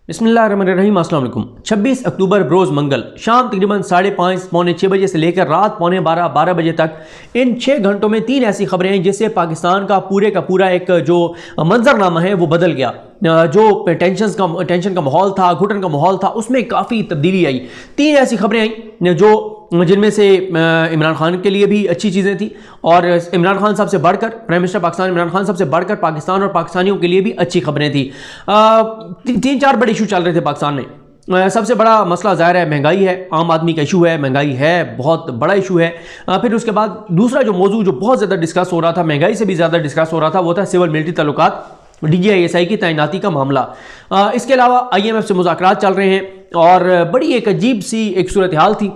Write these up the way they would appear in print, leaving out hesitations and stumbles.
बिस्मिल्लाहिर्रहमानिर्रहीम। अस्सलाम वालेकुम। 26 अक्टूबर रोज़ मंगल शाम तकरीबन 5:30 पौने 6 बजे से लेकर रात पौने 12 बजे तक इन 6 घंटों में 3 ऐसी खबरें हैं जिससे पाकिस्तान का पूरा एक जो मंजरनामा है वो बदल गया। जो टेंशन का माहौल था, घुटन का माहौल था, उसमें काफ़ी तब्दीली आई। 3 ऐसी खबरें आई जो जिनमें से इमरान खान के लिए भी अच्छी चीज़ें थी और इमरान खान साहब से बढ़कर, प्राइम मिनिस्टर पाकिस्तान इमरान खान साहब से बढ़कर पाकिस्तान और पाकिस्तानियों के लिए भी अच्छी खबरें थी। 3-4 बड़े इशू चल रहे थे पाकिस्तान में। सबसे बड़ा मसला ज़ाहिर है महंगाई है, आम आदमी का इशू है, महंगाई है, बहुत बड़ा इशू है। फिर उसके बाद दूसरा जो मौजू जो बहुत ज़्यादा डिस्कस हो रहा था, महंगाई से भी ज़्यादा डिस्कस हो रहा था, वो था सिविल मिलिट्री ताल्लुकात, DGISI की तैनाती का मामला। इसके अलावा IMF से मुज़ाकरात चल रहे हैं और बड़ी एक अजीब सी एक सूरत हाल थी।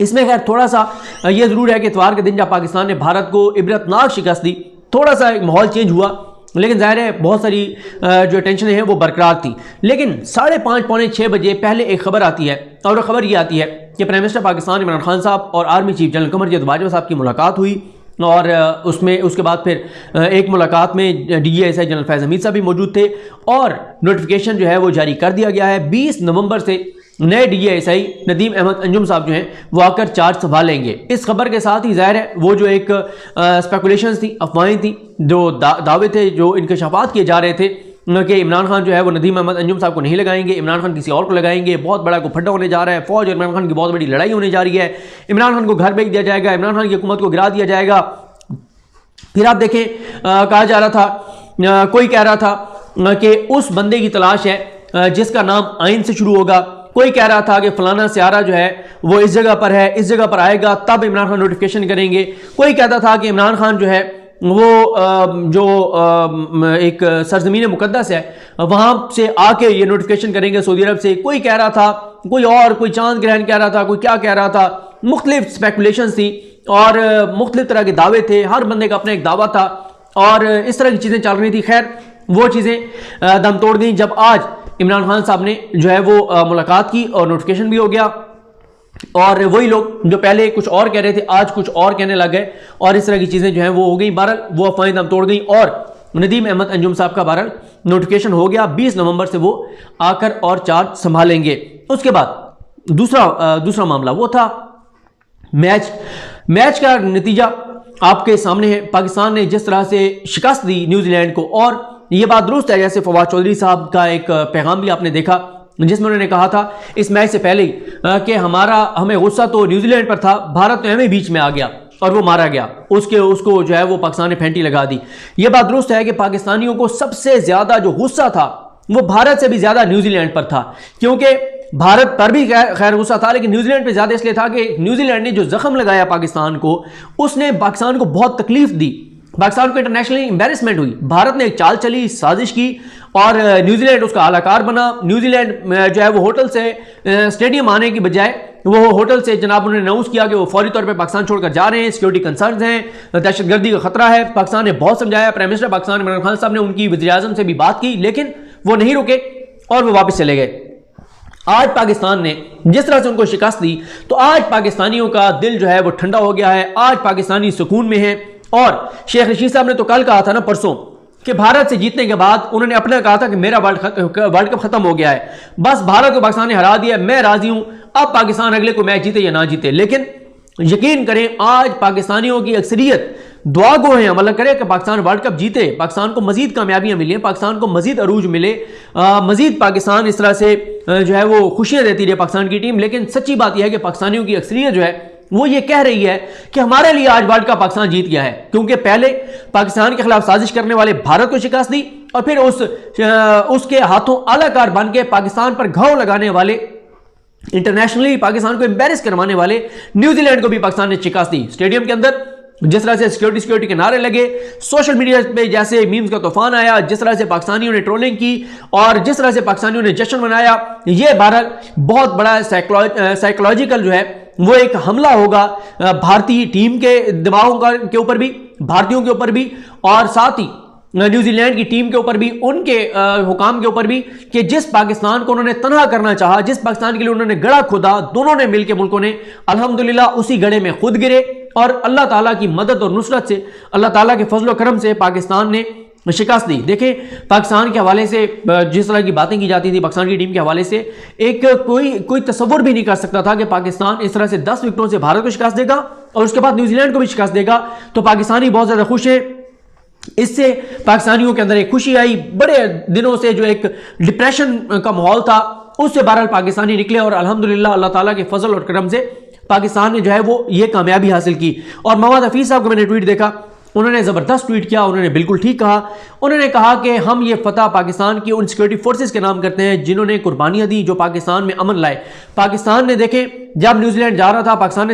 इसमें खैर थोड़ा सा ये ज़रूर है कि इतवार के दिन जब पाकिस्तान ने भारत को इबरतनाक शिकस्त दी, थोड़ा सा एक माहौल चेंज हुआ, लेकिन ज़ाहिर है बहुत सारी जो टेंशन है वो बरकरार थी। लेकिन 5:30 पौने 6 बजे पहले एक खबर आती है और वो खबर ये आती है कि प्राइम मिनिस्टर पाकिस्तान इमरान खान साहब और आर्मी चीफ जनरल कमर बाजवा साहब की मुलाकात हुई और उसके बाद फिर एक मुलाकात में DGISI जनरल फैज़ हमीद साहब भी मौजूद थे और नोटिफिकेशन जो है वो जारी कर दिया गया है। 20 नवंबर से नए DGISI नदीम अहमद अंजुम साहब जो हैं वो आकर चार्ज संभालेंगे। इस खबर के साथ ही ज़ाहिर है वो जो एक स्पेकुलेशंस थी, अफवाहें थी, जो दावे थे, जो इंकशाफात किए जा रहे थे कि इमरान खान जो है वो नदीम अहमद अंजुम साहब को नहीं लगाएंगे, इमरान खान किसी और को लगाएंगे, बहुत बड़ा को फड्डा होने जा रहा है, फौज और इमरान खान की बहुत बड़ी लड़ाई होने जा रही है, इमरान खान को घर भेज दिया जाएगा, इमरान खान की हुकूमत को गिरा दिया जाएगा। फिर आप देखें कहा जा रहा था, कोई कह रहा था कि उस बंदे की तलाश है जिसका नाम आइन से शुरू होगा, कोई कह रहा था कि फलाना सियारा जो है वो इस जगह पर है, इस जगह पर आएगा तब इमरान खान नोटिफिकेशन करेंगे, कोई कहता था कि इमरान खान जो है वो एक सरजमीन मुकद्दस है वहां से आके ये नोटिफिकेशन करेंगे सऊदी अरब से, कोई कह रहा था, कोई चांद ग्रहण कह रहा था, कोई क्या कह रहा था, मुख्तलिफ स्पेकुलेशन थी और मुख्तलिफ तरह के दावे थे, हर बंदे का अपना एक दावा था और इस तरह की चीज़ें चल रही थी। खैर वो चीज़ें दम तोड़ गई जब आज इमरान खान साहब ने जो है वो मुलाकात की और नोटिफिकेशन भी हो गया और वही लोग जो पहले कुछ और कह रहे थे आज कुछ और कहने लग गए और इस तरह की चीज़ें जो हैं वो हो गई। बहरहाल वो अफवाहें दम तोड़ गई और नदीम अहमद अंजुम साहब का बहरहाल नोटिफिकेशन हो गया। 20 नवंबर से वो आकर और चार्ज संभालेंगे। उसके बाद दूसरा मामला वो था मैच का नतीजा आपके सामने है। पाकिस्तान ने जिस तरह से शिकस्त दी न्यूजीलैंड को, और ये बात दुरुस्त है जैसे फवाद चौधरी साहब का एक पैगाम भी आपने देखा जिसमें उन्होंने कहा था इस मैच से पहले ही कि हमें गुस्सा तो न्यूजीलैंड पर था, भारत तो हमें बीच में आ गया और वो मारा गया, उसको जो है वो पाकिस्तान ने फेंटी लगा दी। ये बात दुरुस्त है कि पाकिस्तानियों को सबसे ज्यादा जो गुस्सा था वो भारत से भी ज्यादा न्यूजीलैंड पर था, क्योंकि भारत पर भी खैर गुस्सा था लेकिन न्यूजीलैंड पे ज्यादा इसलिए था कि न्यूजीलैंड ने जो जख्म लगाया पाकिस्तान को, उसने पाकिस्तान को बहुत तकलीफ दी, पाकिस्तान को इंटरनेशनली एम्बेरसमेंट हुई। भारत ने एक चाल चली, साजिश की और न्यूजीलैंड उसका आलाकार बना। न्यूजीलैंड जो है वो होटल से स्टेडियम आने की बजाय वो होटल से जनाब उन्होंने अनाउंस किया कि वो फौरी तौर पे पाकिस्तान छोड़कर जा रहे हैं, सिक्योरिटी कंसर्न्स हैं, दहशतगर्दी का खतरा है। पाकिस्तान ने बहुत समझाया, प्राइम मिनिस्टर पाकिस्तान इमरान खान साहब ने उनकी वज़ीर-ए-आज़म से भी बात की लेकिन वो नहीं रुके और वो वापस चले गए। आज पाकिस्तान ने जिस तरह से उनको शिकस्त दी तो आज पाकिस्तानियों का दिल जो है वो ठंडा हो गया है, आज पाकिस्तानी सुकून में है। और शेख रशीद साहब ने तो कल कहा था ना, परसों, कि भारत से जीतने के बाद उन्होंने अपना कहा था कि मेरा वर्ल्ड कप खत्म हो गया है, बस भारत को पाकिस्तान ने हरा दिया, मैं राजी हूं, अब पाकिस्तान अगले को मैच जीते या ना जीते। लेकिन यकीन करें आज पाकिस्तानियों की अक्सरियत दुआ गो है, अमल करे कि पाकिस्तान वर्ल्ड कप जीते, पाकिस्तान को मजीद कामयाबियां मिले, पाकिस्तान को मजीद अरूज मिले, मजीद पाकिस्तान इस तरह से जो है वो खुशियां देती रहे पाकिस्तान की टीम। लेकिन सच्ची बात यह है कि पाकिस्तानियों की अक्सरियत जो है वो ये कह रही है कि हमारे लिए आज वर्ल्ड कप पाकिस्तान जीत गया है, क्योंकि पहले पाकिस्तान के खिलाफ साजिश करने वाले भारत को शिकस्त दी और फिर उसके हाथों आलाकार बन के पाकिस्तान पर घाव लगाने वाले, इंटरनेशनली पाकिस्तान को एम्बेरस करवाने वाले न्यूजीलैंड को भी पाकिस्तान ने शिकस्त दी। स्टेडियम के अंदर जिस तरह से सिक्योरिटी के नारे लगे, सोशल मीडिया पे जैसे मीम्स का तूफान आया, जिस तरह से पाकिस्तानियों ने ट्रोलिंग की और जिस तरह से पाकिस्तानियों ने जश्न मनाया, ये भारत बहुत बड़ा साइकोलॉजिकल जो है वो एक हमला होगा भारतीय टीम के दिमागों के ऊपर भी, भारतीयों के ऊपर भी और साथ ही न्यूजीलैंड की टीम के ऊपर भी, उनके हुकाम के ऊपर भी, कि जिस पाकिस्तान को उन्होंने तनहा करना चाहा, जिस पाकिस्तान के लिए उन्होंने गड़ा खुदा, दोनों ने मिलकर मुल्कों ने अल्हम्दुलिल्लाह उसी गड़े में खुद गिरे और अल्लाह ताला की मदद और नुसरत से, अल्लाह ताला के फजल करम से पाकिस्तान ने शिकस्त दी। देखें पाकिस्तान के हवाले से जिस तरह की बातें की जाती थी पाकिस्तान की टीम के हवाले से, एक कोई तसव्वुर भी नहीं कर सकता था कि पाकिस्तान इस तरह से 10 विकेटों से भारत को शिकस्त देगा और उसके बाद न्यूजीलैंड को भी शिकस्त देगा। तो पाकिस्तानी बहुत ज़्यादा खुश है, इससे पाकिस्तानियों के अंदर एक खुशी आई। बड़े दिनों से जो एक डिप्रेशन का माहौल था उससे बहरहाल पाकिस्तानी निकले और अल्हम्दुलिल्लाह अल्लाह ताला के फजल और करम से पाकिस्तान ने जो है वो ये कामयाबी हासिल की। और मोहम्मद हफीज साहब का मैंने ट्वीट देखा, उन्होंने ज़बरदस्त ट्वीट किया, उन्होंने बिल्कुल ठीक कहा। उन्होंने कहा कि हम ये फतह पाकिस्तान की उन सिक्योरिटी फोर्सेस के नाम करते हैं जिन्होंने कुर्बानियां दी, जो पाकिस्तान में अमन लाए। पाकिस्तान ने देखें जब न्यूजीलैंड जा रहा था पाकिस्तान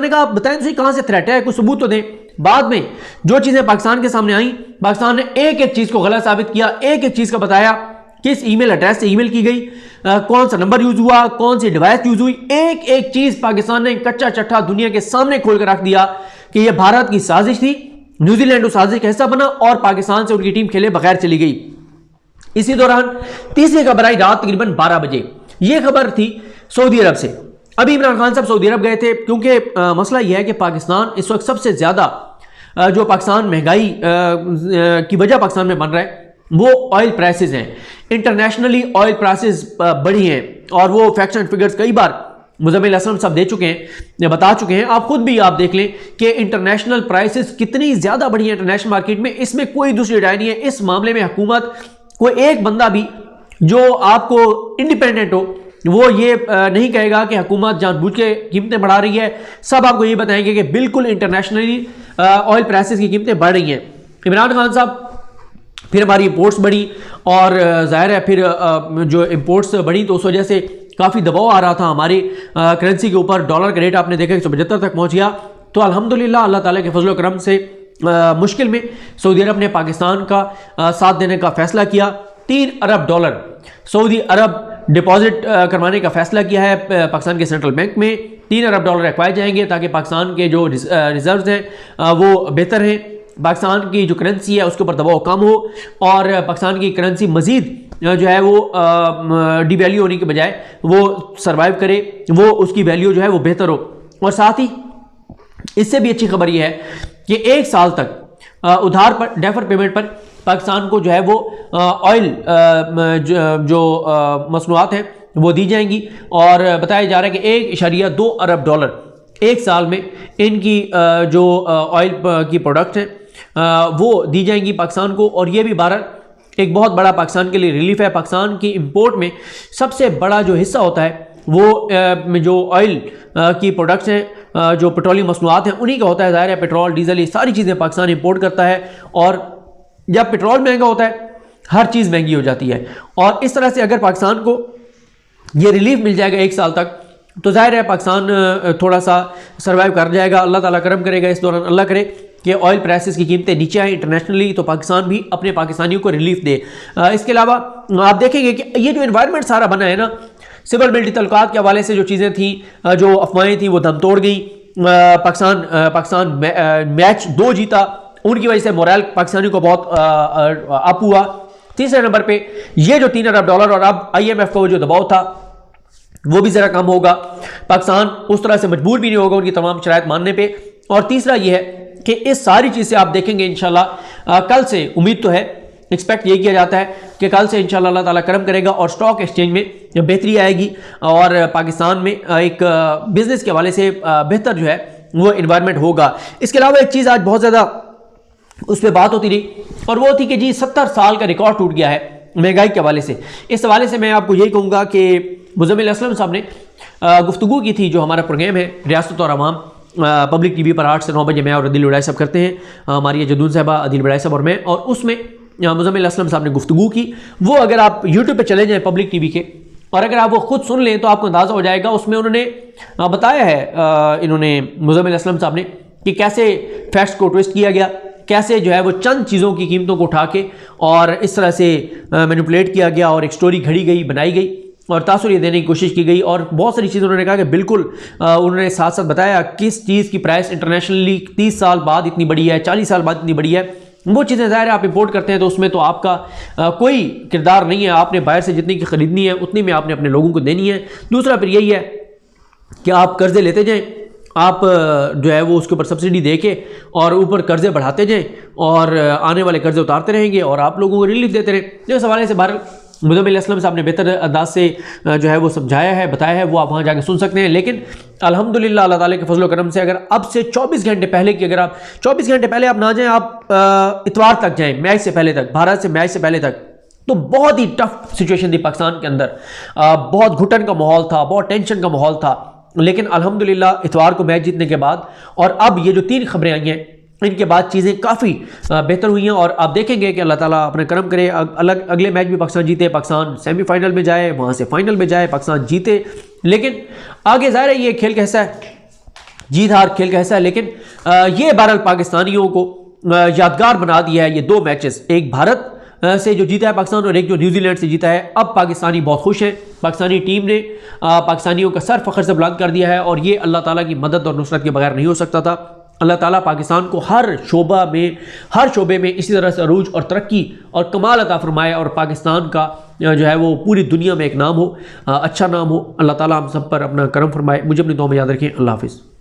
ने कहा बताएं तो कहां से थ्रेट है, कुछ सबूत तो दें। बाद में जो चीजें पाकिस्तान के सामने आई, पाकिस्तान ने एक एक चीज को गलत साबित किया, एक एक चीज का बताया, किस ईमेल एड्रेस से ईमेल की गई, कौन सा नंबर यूज हुआ, कौन सी डिवाइस यूज हुई, एक एक चीज पाकिस्तान ने कच्चा चट्टा दुनिया के सामने खोलकर रख दिया कि यह भारत की साजिश थी। न्यूजीलैंड उस साजिश का हिस्सा बना और पाकिस्तान से उनकी टीम खेले बगैर चली गई। इसी दौरान तीसरी खबर आई रात तकरीबन 12 बजे। यह खबर थी सऊदी अरब से। अभी इमरान खान साहब सऊदी अरब गए थे क्योंकि मसला यह है कि पाकिस्तान इस वक्त सबसे ज्यादा जो पाकिस्तान महंगाई की वजह पाकिस्तान में बन रहा है वो ऑयल प्राइसेस हैं। इंटरनेशनली ऑयल प्राइसेस बढ़ी हैं और वो फैक्ट्स एंड फिगर्स कई बार मुज़म्मिल असलम साहब दे चुके हैं, बता चुके हैं। आप खुद भी आप देख लें कि इंटरनेशनल प्राइसेस कितनी ज़्यादा बढ़ी है इंटरनेशनल मार्केट में, इसमें कोई दूसरी राय नहीं है। इस मामले में हुकूमत, कोई एक बंदा भी जो आपको इंडिपेंडेंट हो वो ये नहीं कहेगा कि हुकूमत जानबूझ के कीमतें बढ़ा रही है। सब आपको ये बताएंगे कि बिल्कुल इंटरनेशनली ऑयल प्राइसेस की कीमतें बढ़ रही हैं। इमरान खान साहब फिर हमारी इंपोर्ट्स बढ़ी और जाहिर है फिर जो इंपोर्ट्स बढ़ी तो उस वजह से काफ़ी दबाव आ रहा था हमारी करेंसी के ऊपर। डॉलर का रेट आपने देखा 175 तक पहुंच गया। तो अल्हम्दुलिल्लाह अल्लाह ताला के फजल करम से मुश्किल में सऊदी अरब ने पाकिस्तान का साथ देने का फैसला किया। 3 अरब डॉलर सऊदी अरब डिपॉजिट करवाने का फैसला किया है पाकिस्तान के सेंट्रल बैंक में। 3 अरब डॉलर रखवाए जाएंगे ताकि पाकिस्तान के जो रिजर्व्स हैं वो बेहतर हैं, पाकिस्तान की जो करेंसी है उसके ऊपर दबाव कम हो और पाकिस्तान की करेंसी मजीद जो है वो डिवैल्यू होने के बजाय वो सरवाइव करे, वो उसकी वैल्यू जो है वो बेहतर हो। और साथ ही इससे भी अच्छी खबर यह है कि 1 साल तक उधार पर डेफर पेमेंट पर पाकिस्तान को जो है वो ऑयल जो मसनूआत हैं वो दी जाएंगी और बताया जा रहा है कि 1.2 अरब डॉलर 1 साल में इनकी जो ऑयल की प्रोडक्ट हैं वो दी जाएंगी पाकिस्तान को। और ये भी भारत एक बहुत बड़ा पाकिस्तान के लिए रिलीफ है। पाकिस्तान की इंपोर्ट में सबसे बड़ा जो हिस्सा होता है वो जो ऑयल की प्रोडक्ट्स हैं, जो पेट्रोलियम मसनूआत हैं उन्हीं का होता है। ज़ाहिर है पेट्रोल डीजल ये सारी चीज़ें पाकिस्तान इंपोर्ट करता है और जब पेट्रोल महंगा होता है हर चीज़ महंगी हो जाती है। और इस तरह से अगर पाकिस्तान को ये रिलीफ मिल जाएगा 1 साल तक तो जाहिर है पाकिस्तान थोड़ा सा सर्वाइव कर जाएगा। अल्लाह ताला करम करेगा इस दौरान, अल्लाह करे कि ऑयल प्राइसेस की कीमतें नीचे आए इंटरनेशनली तो पाकिस्तान भी अपने पाकिस्तानियों को रिलीफ दे। इसके अलावा आप देखेंगे कि ये जो एनवायरनमेंट सारा बना है ना, सिविल मिलिट्री तल्लुकात के हवाले से जो चीज़ें थी, जो अफवाहें थी वो दम तोड़ गई। पाकिस्तान मैच 2 जीता, उनकी वजह से मोरल पाकिस्तानियों को बहुत अप हुआ। तीसरे नंबर पे ये जो 3 अरब डॉलर और अब IMF का वो जो दबाव था वो भी ज़रा कम होगा। पाकिस्तान उस तरह से मजबूर भी नहीं होगा उनकी तमाम शराइत मानने पे। और तीसरा ये है कि इस सारी चीज़ से आप देखेंगे इंशाल्लाह कल से उम्मीद तो है, एक्सपेक्ट ये किया जाता है कि कल से इंशाल्लाह अल्लाह ताला करम करेगा और स्टॉक एक्सचेंज में बेहतरी आएगी और पाकिस्तान में एक बिजनेस के हवाले से बेहतर जो है वो इन्वायरमेंट होगा। इसके अलावा एक चीज़ आज बहुत ज़्यादा उस पर बात होती रही और वो थी कि जी 70 साल का रिकॉर्ड टूट गया है महंगाई के हवाले से। इस हवाले से मैं आपको यही कहूँगा कि मुज़म्मिल असलम साहब ने गुफ्तगू की थी, जो हमारा प्रोग्राम है रियासत और अवाम पब्लिक टीवी पर 8 से 9 बजे मैं और अदिल उड़ाई साहब करते हैं, हमारी जदून साहबा अदिल उड़ाई साहब और मैं, और उसमें मुज़म्मिल असलम साहब ने गुफ्तगू की। वो अगर आप यूट्यूब पे चले जाएँ पब्लिक टीवी के और अगर आप वो खुद सुन लें तो आपको अंदाज़ा हो जाएगा। उसमें उन्होंने बताया है इन्होंने मुज़म्मिल असलम साहब ने कि कैसे फैक्ट्स को ट्विस्ट किया गया, कैसे जो है वो चंद चीज़ों की कीमतों को उठा के और इस तरह से मैनिपुलेट किया गया और एक स्टोरी घड़ी गई, बनाई गई और तासुर देने की कोशिश की गई। और बहुत सारी चीज़ें उन्होंने कहा कि बिल्कुल उन्होंने साथ साथ बताया किस चीज़ की प्राइस इंटरनेशनली 30 साल बाद इतनी बड़ी है, 40 साल बाद इतनी बड़ी है। वो चीज़ें ज़ाहिर है आप इंपोर्ट करते हैं तो उसमें तो आपका कोई किरदार नहीं है, आपने बाहर से जितनी की ख़रीदनी है उतनी में आपने अपने लोगों को देनी है। दूसरा फिर यही है कि आप कर्ज़े लेते जाएँ आप जो है वो उसके ऊपर सब्सिडी दे के और ऊपर कर्जे बढ़ाते जाएं और आने वाले कर्जे उतारते रहेंगे और आप लोगों को रिलीफ देते रहें। इस हवाले से बहरहाल मुज़म्मिल असलम साहब ने बेहतर अंदाज से जो है वो समझाया है, बताया है, वो आप वहाँ जाके सुन सकते हैं। लेकिन अल्हम्दुलिल्लाह अल्लाह ताला के फजल करम से अगर अब से 24 घंटे पहले की, अगर आप 24 घंटे पहले आप ना जाएं, आप इतवार तक जाएं, मैच से पहले तक, भारत से मैच से पहले तक, तो बहुत ही टफ सिचुएशन थी पाकिस्तान के अंदर। बहुत घुटन का माहौल था, बहुत टेंशन का माहौल था। लेकिन अल्हम्दुलिल्लाह इतवार को मैच जीतने के बाद और अब ये जो 3 खबरें आई हैं, इनके बाद चीज़ें काफ़ी बेहतर हुई हैं और आप देखेंगे कि अल्लाह ताला अपना करम करे, अगले मैच भी पाकिस्तान जीते, पाकिस्तान सेमीफाइनल में जाए, वहाँ से फाइनल में जाए, पाकिस्तान जीते। लेकिन आगे ज़ाहिर है ये खेल का हिस्सा है, जीत हार खेल का हिस्सा है। लेकिन ये बहरहाल पाकिस्तानियों को यादगार बना दिया है ये 2 मैचेस, एक भारत से जो जीता है पाकिस्तान और एक जो न्यूजीलैंड से जीता है। अब पाकिस्तानी बहुत खुश हैं, पाकिस्तानी टीम ने पाकिस्तानियों का सर फख्र से बुलंद कर दिया है और ये अल्लाह ताला की मदद और नुसरत के बगैर नहीं हो सकता था। अल्लाह ताला पाकिस्तान को हर शोबे में इसी तरह से अरूज और तरक्की और कमाल अता फरमाए और पाकिस्तान का जो है वो पूरी दुनिया में एक नाम हो, अच्छा नाम हो। अल्लाह ताला हम सब पर अपना करम फरमाए। मुझे अपनी दुआ में याद रखें। अल्लाह हाफिज़।